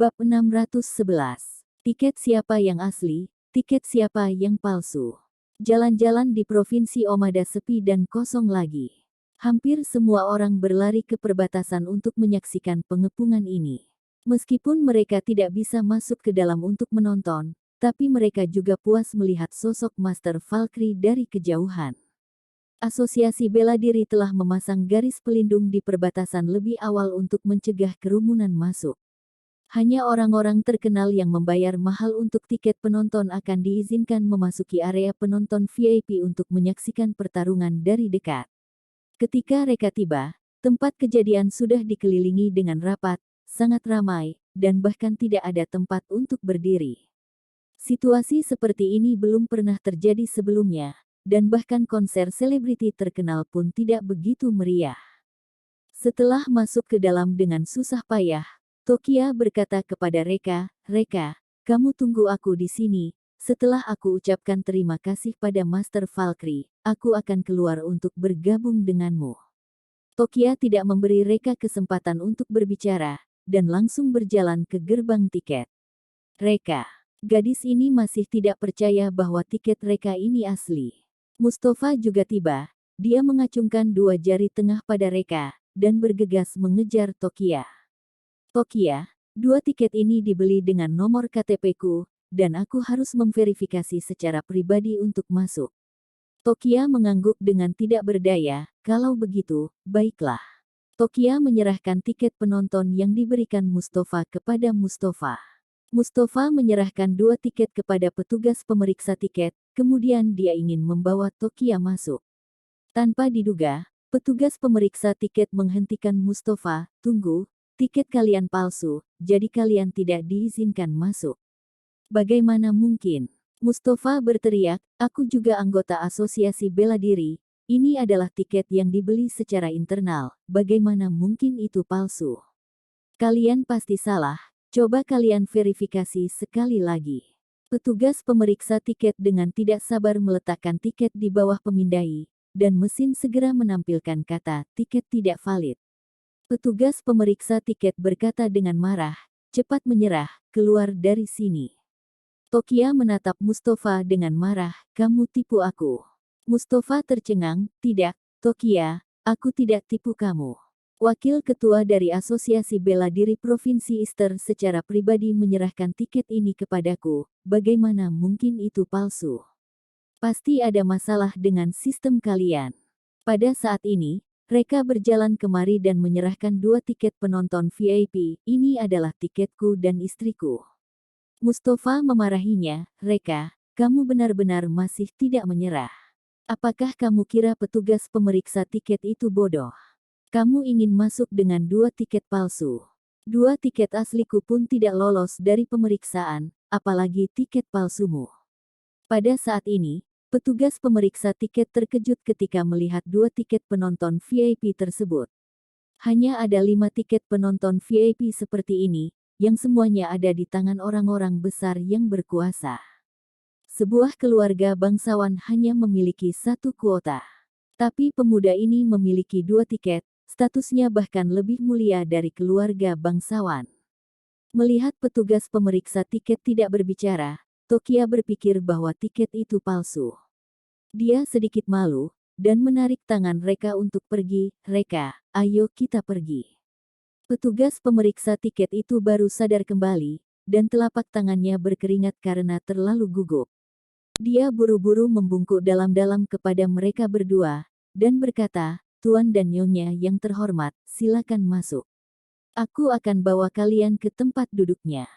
Bab 611. Tiket siapa yang asli, tiket siapa yang palsu. Jalan-jalan di Provinsi Omada sepi dan kosong lagi. Hampir semua orang berlari ke perbatasan untuk menyaksikan pengepungan ini. Meskipun mereka tidak bisa masuk ke dalam untuk menonton, tapi mereka juga puas melihat sosok Master Valkyrie dari kejauhan. Asosiasi bela diri telah memasang garis pelindung di perbatasan lebih awal untuk mencegah kerumunan masuk. Hanya orang-orang terkenal yang membayar mahal untuk tiket penonton akan diizinkan memasuki area penonton VIP untuk menyaksikan pertarungan dari dekat. Ketika mereka tiba, tempat kejadian sudah dikelilingi dengan rapat, sangat ramai, dan bahkan tidak ada tempat untuk berdiri. Situasi seperti ini belum pernah terjadi sebelumnya, dan bahkan konser selebriti terkenal pun tidak begitu meriah. Setelah masuk ke dalam dengan susah payah, Tokia berkata kepada Reka, "Reka, kamu tunggu aku di sini. Setelah aku ucapkan terima kasih pada Master Valkyrie, aku akan keluar untuk bergabung denganmu." Tokia tidak memberi Reka kesempatan untuk berbicara, dan langsung berjalan ke gerbang tiket. Reka, gadis ini masih tidak percaya bahwa tiket Reka ini asli. Mustafa juga tiba, dia mengacungkan dua jari tengah pada Reka, dan bergegas mengejar Tokia. Tokia, dua tiket ini dibeli dengan nomor KTP-ku, dan aku harus memverifikasi secara pribadi untuk masuk. Tokia mengangguk dengan tidak berdaya, kalau begitu, baiklah. Tokia menyerahkan tiket penonton yang diberikan Mustafa kepada Mustafa. Mustafa menyerahkan dua tiket kepada petugas pemeriksa tiket, kemudian dia ingin membawa Tokia masuk. Tanpa diduga, petugas pemeriksa tiket menghentikan Mustafa, "Tunggu. Tiket kalian palsu, jadi kalian tidak diizinkan masuk." "Bagaimana mungkin?" Mustafa berteriak, "Aku juga anggota asosiasi bela diri. Ini adalah tiket yang dibeli secara internal. Bagaimana mungkin itu palsu?" "Kalian pasti salah. Coba kalian verifikasi sekali lagi." Petugas pemeriksa tiket dengan tidak sabar meletakkan tiket di bawah pemindai, dan mesin segera menampilkan kata "tiket tidak valid." Petugas pemeriksa tiket berkata dengan marah, "Cepat menyerah, keluar dari sini." Tokia menatap Mustafa dengan marah, "Kamu tipu aku." Mustafa tercengang, "Tidak, Tokia, aku tidak tipu kamu." Wakil ketua dari Asosiasi Bela Diri Provinsi Easter secara pribadi menyerahkan tiket ini kepadaku. Bagaimana mungkin itu palsu? Pasti ada masalah dengan sistem kalian. Pada saat ini, mereka berjalan kemari dan menyerahkan dua tiket penonton VIP. "Ini adalah tiketku dan istriku." Mustafa memarahinya, "Reka, kamu benar-benar masih tidak menyerah. Apakah kamu kira petugas pemeriksa tiket itu bodoh? Kamu ingin masuk dengan dua tiket palsu. Dua tiket asliku pun tidak lolos dari pemeriksaan, apalagi tiket palsumu." Pada saat ini, petugas pemeriksa tiket terkejut ketika melihat dua tiket penonton VIP tersebut. Hanya ada 5 tiket penonton VIP seperti ini, yang semuanya ada di tangan orang-orang besar yang berkuasa. Sebuah keluarga bangsawan hanya memiliki satu kuota. Tapi pemuda ini memiliki dua tiket, statusnya bahkan lebih mulia dari keluarga bangsawan. Melihat petugas pemeriksa tiket tidak berbicara, Tokia berpikir bahwa tiket itu palsu. Dia sedikit malu, dan menarik tangan Reka untuk pergi. "Reka, ayo kita pergi." Petugas pemeriksa tiket itu baru sadar kembali, dan telapak tangannya berkeringat karena terlalu gugup. Dia buru-buru membungkuk dalam-dalam kepada mereka berdua, dan berkata, "Tuan dan Nyonya yang terhormat, silakan masuk. Aku akan bawa kalian ke tempat duduknya."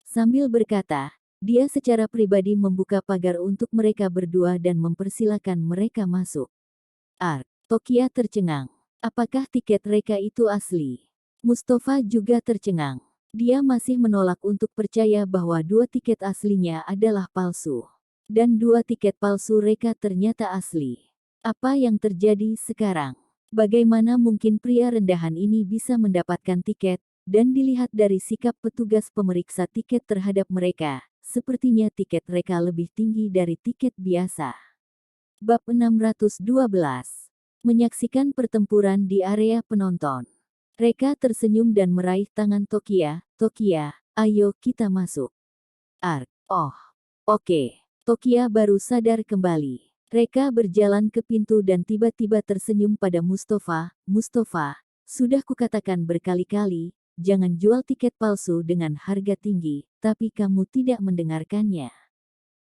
Sambil berkata, dia secara pribadi membuka pagar untuk mereka berdua dan mempersilakan mereka masuk. Tokia tercengang. Apakah tiket Reka itu asli? Mustafa juga tercengang. Dia masih menolak untuk percaya bahwa dua tiket aslinya adalah palsu. Dan dua tiket palsu Reka ternyata asli. Apa yang terjadi sekarang? Bagaimana mungkin pria rendahan ini bisa mendapatkan tiket? Dan dilihat dari sikap petugas pemeriksa tiket terhadap mereka, sepertinya tiket Reka lebih tinggi dari tiket biasa. Bab 612. Menyaksikan pertempuran di area penonton. Reka tersenyum dan meraih tangan Tokia. "Tokia, Ayo kita masuk. Ark. Oh, oke. Tokia baru sadar kembali. Reka berjalan ke pintu dan tiba-tiba tersenyum pada Mustafa. Mustafa, sudah kukatakan berkali-kali, jangan jual tiket palsu dengan harga tinggi, tapi kamu tidak mendengarkannya.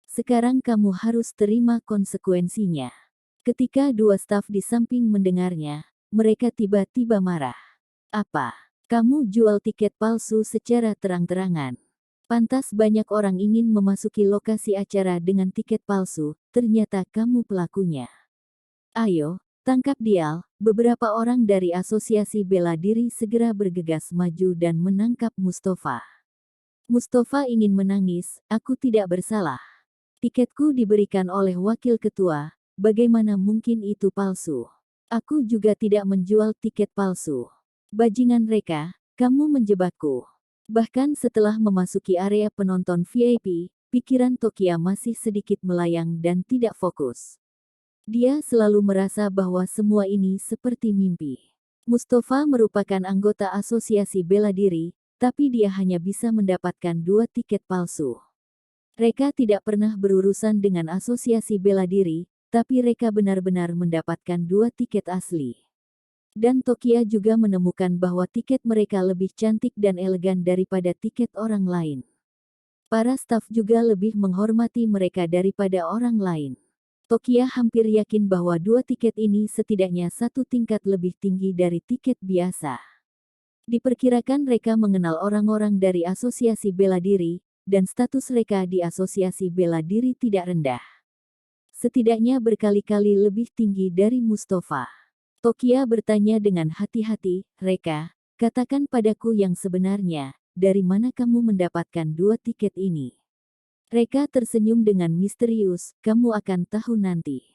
Sekarang kamu harus terima konsekuensinya. Ketika dua staf di samping mendengarnya, mereka tiba-tiba marah. Apa? Kamu jual tiket palsu secara terang-terangan. Pantas banyak orang ingin memasuki lokasi acara dengan tiket palsu, ternyata kamu pelakunya. Ayo, tangkap dia. Beberapa orang dari asosiasi bela diri segera bergegas maju dan menangkap Mustafa. Mustafa ingin menangis, aku tidak bersalah. Tiketku diberikan oleh wakil ketua, bagaimana mungkin itu palsu? Aku juga tidak menjual tiket palsu. Bajingan Reka, kamu menjebakku. Bahkan setelah memasuki area penonton VIP, pikiran Tokia masih sedikit melayang dan tidak fokus. Dia selalu merasa bahwa semua ini seperti mimpi. Mustafa merupakan anggota asosiasi bela diri, tapi dia hanya bisa mendapatkan 2 tiket palsu. Reka tidak pernah berurusan dengan asosiasi bela diri, tapi Reka benar-benar mendapatkan 2 tiket asli. Dan Tokia juga menemukan bahwa tiket mereka lebih cantik dan elegan daripada tiket orang lain. Para staf juga lebih menghormati mereka daripada orang lain. Tokia hampir yakin bahwa 2 tiket ini setidaknya 1 tingkat lebih tinggi dari tiket biasa. Diperkirakan mereka mengenal orang-orang dari asosiasi bela diri, dan status mereka di asosiasi bela diri tidak rendah. Setidaknya berkali-kali lebih tinggi dari Mustafa. Tokia bertanya dengan hati-hati, Reka, katakan padaku yang sebenarnya, dari mana kamu mendapatkan 2 tiket ini? Reka tersenyum dengan misterius, kamu akan tahu nanti.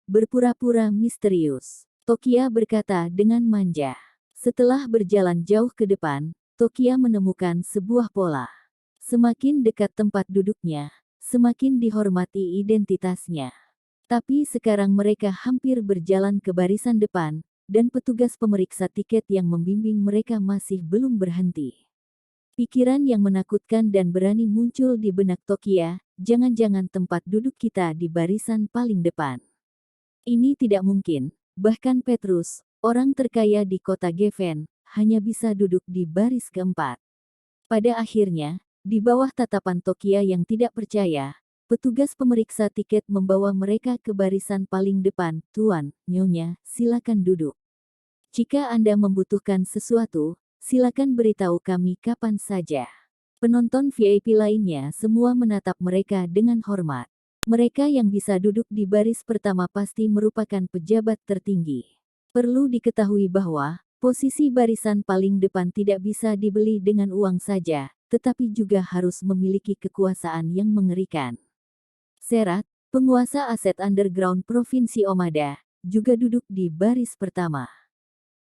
Berpura-pura misterius. Tokia berkata dengan manja. Setelah berjalan jauh ke depan, Tokia menemukan sebuah pola. Semakin dekat tempat duduknya, semakin dihormati identitasnya. Tapi sekarang mereka hampir berjalan ke barisan depan, dan petugas pemeriksa tiket yang membimbing mereka masih belum berhenti. Pikiran yang menakutkan dan berani muncul di benak Tokia, jangan-jangan tempat duduk kita di barisan paling depan. Ini tidak mungkin, bahkan Petrus, orang terkaya di kota Geffen, hanya bisa duduk di baris keempat. Pada akhirnya, di bawah tatapan Tokia yang tidak percaya, petugas pemeriksa tiket membawa mereka ke barisan paling depan. Tuan, Nyonya, silakan duduk. Jika Anda membutuhkan sesuatu, silakan beritahu kami kapan saja. Penonton VIP lainnya semua menatap mereka dengan hormat. Mereka yang bisa duduk di baris pertama pasti merupakan pejabat tertinggi. Perlu diketahui bahwa, posisi barisan paling depan tidak bisa dibeli dengan uang saja, tetapi juga harus memiliki kekuasaan yang mengerikan. Serat, penguasa aset underground Provinsi Omada, juga duduk di baris pertama.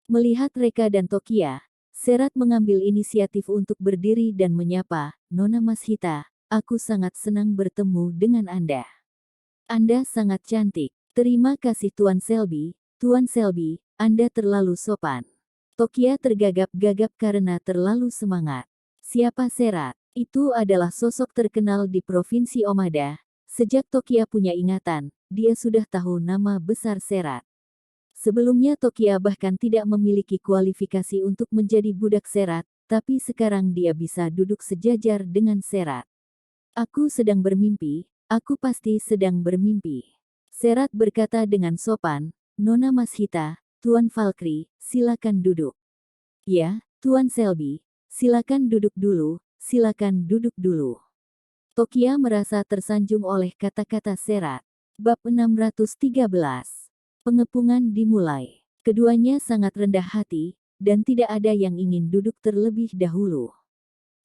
Melihat Reka dan Tokia, Serat mengambil inisiatif untuk berdiri dan menyapa, Nona Mashita, aku sangat senang bertemu dengan Anda. Anda sangat cantik. Terima kasih Tuan Selby, Anda terlalu sopan. Tokia tergagap-gagap karena terlalu semangat. Siapa Serat? Itu adalah sosok terkenal di Provinsi Omada. Sejak Tokia punya ingatan, dia sudah tahu nama besar Serat. Sebelumnya Tokia bahkan tidak memiliki kualifikasi untuk menjadi budak Serat, tapi sekarang dia bisa duduk sejajar dengan Serat. Aku sedang bermimpi, aku pasti sedang bermimpi. Serat berkata dengan sopan, Nona Mashita, Tuan Valkyrie, silakan duduk. Ya, Tuan Selby, silakan duduk dulu, silakan duduk dulu. Tokia merasa tersanjung oleh kata-kata Serat. Bab 613. Pengepungan dimulai. Keduanya sangat rendah hati, dan tidak ada yang ingin duduk terlebih dahulu.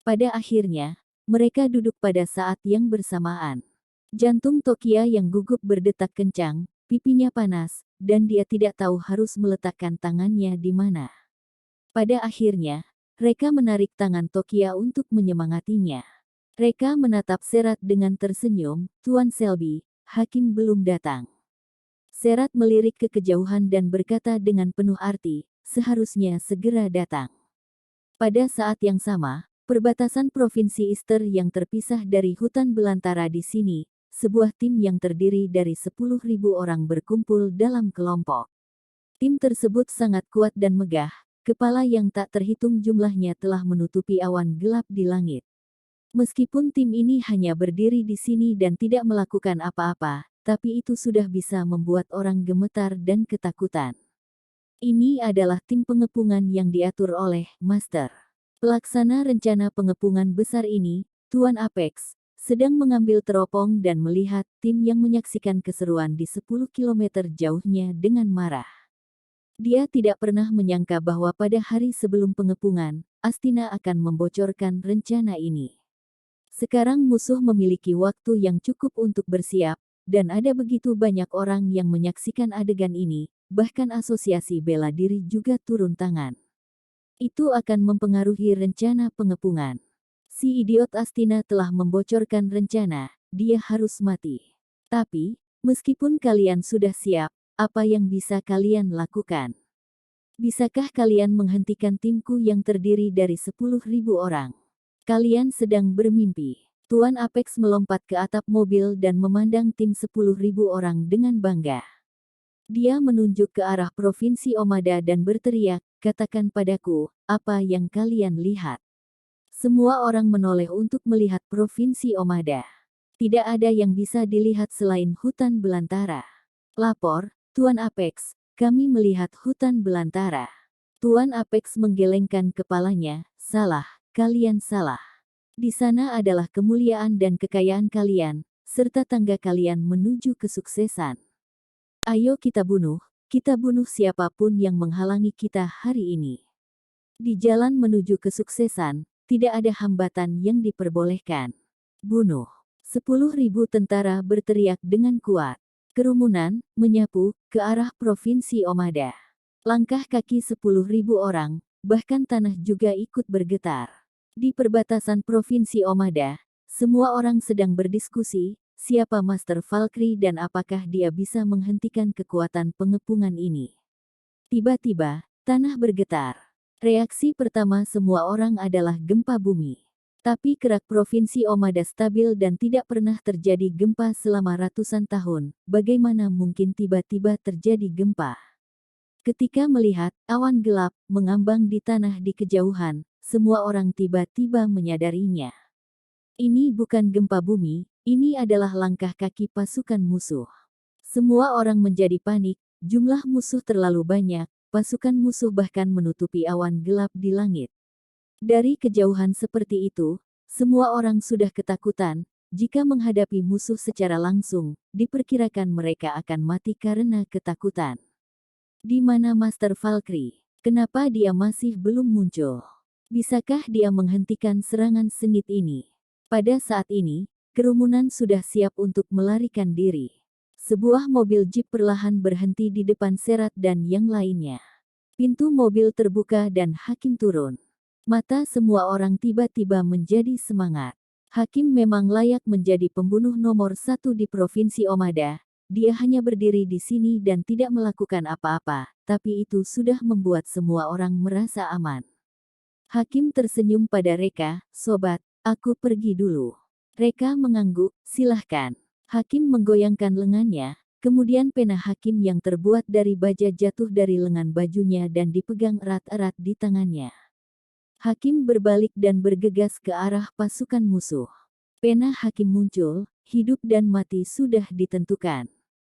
Pada akhirnya, mereka duduk pada saat yang bersamaan. Jantung Tokia yang gugup berdetak kencang, pipinya panas, dan dia tidak tahu harus meletakkan tangannya di mana. Pada akhirnya, Reka menarik tangan Tokia untuk menyemangatinya. Reka menatap Serat dengan tersenyum, Tuan Selby, hakim belum datang. Serat melirik ke kejauhan dan berkata dengan penuh arti, seharusnya segera datang. Pada saat yang sama, Perbatasan Provinsi Easter yang terpisah dari hutan belantara di sini, sebuah tim yang terdiri dari 10.000 orang berkumpul dalam kelompok. Tim tersebut sangat kuat dan megah, kepala yang tak terhitung jumlahnya telah menutupi awan gelap di langit. Meskipun tim ini hanya berdiri di sini dan tidak melakukan apa-apa, tapi itu sudah bisa membuat orang gemetar dan ketakutan. Ini adalah tim pengepungan yang diatur oleh Master. Pelaksana rencana pengepungan besar ini, Tuan Apex, sedang mengambil teropong dan melihat tim yang menyaksikan keseruan di 10 km jauhnya dengan marah. Dia tidak pernah menyangka bahwa pada hari sebelum pengepungan, Astina akan membocorkan rencana ini. Sekarang musuh memiliki waktu yang cukup untuk bersiap, dan ada begitu banyak orang yang menyaksikan adegan ini, bahkan asosiasi bela diri juga turun tangan. Itu akan mempengaruhi rencana pengepungan. Si idiot Astina telah membocorkan rencana, dia harus mati. Tapi, meskipun kalian sudah siap, apa yang bisa kalian lakukan? Bisakah kalian menghentikan timku yang terdiri dari 10.000 orang? Kalian sedang bermimpi. Tuan Apex melompat ke atap mobil dan memandang tim 10.000 orang dengan bangga. Dia menunjuk ke arah Provinsi Omada dan berteriak, "Katakan padaku, apa yang kalian lihat?" Semua orang menoleh untuk melihat Provinsi Omada. Tidak ada yang bisa dilihat selain hutan belantara. Lapor, Tuan Apex, kami melihat hutan belantara. Tuan Apex menggelengkan kepalanya, salah, kalian salah. Di sana adalah kemuliaan dan kekayaan kalian, serta tangga kalian menuju kesuksesan. Ayo kita bunuh siapapun yang menghalangi kita hari ini. Di jalan menuju kesuksesan, tidak ada hambatan yang diperbolehkan. Bunuh. 10.000 tentara berteriak dengan kuat. Kerumunan menyapu ke arah Provinsi Omada. Langkah kaki 10.000 orang, bahkan tanah juga ikut bergetar. Di perbatasan Provinsi Omada, semua orang sedang berdiskusi, siapa Master Valkyrie dan apakah dia bisa menghentikan kekuatan pengepungan ini. Tiba-tiba, tanah bergetar. Reaksi pertama semua orang adalah gempa bumi. Tapi kerak Provinsi Omada stabil dan tidak pernah terjadi gempa selama ratusan tahun, bagaimana mungkin tiba-tiba terjadi gempa? Ketika melihat awan gelap mengambang di tanah di kejauhan, semua orang tiba-tiba menyadarinya. Ini bukan gempa bumi, ini adalah langkah kaki pasukan musuh. Semua orang menjadi panik, jumlah musuh terlalu banyak, pasukan musuh bahkan menutupi awan gelap di langit. Dari kejauhan seperti itu, semua orang sudah ketakutan, jika menghadapi musuh secara langsung, diperkirakan mereka akan mati karena ketakutan. Di mana Master Valkyrie? Kenapa dia masih belum muncul? Bisakah dia menghentikan serangan sengit ini? Pada saat ini, kerumunan sudah siap untuk melarikan diri. Sebuah mobil jeep perlahan berhenti di depan Serat dan yang lainnya. Pintu mobil terbuka dan Hakim turun. Mata semua orang tiba-tiba menjadi semangat. Hakim memang layak menjadi pembunuh nomor 1 di Provinsi Omada. Dia hanya berdiri di sini dan tidak melakukan apa-apa, tapi itu sudah membuat semua orang merasa aman. Hakim tersenyum pada Reka, "Sobat, aku pergi dulu." Reka mengangguk, "Silahkan." Hakim menggoyangkan lengannya, kemudian pena Hakim yang terbuat dari baja jatuh dari lengan bajunya dan dipegang erat-erat di tangannya. Hakim berbalik dan bergegas ke arah pasukan musuh. Pena Hakim muncul, hidup dan mati sudah ditentukan.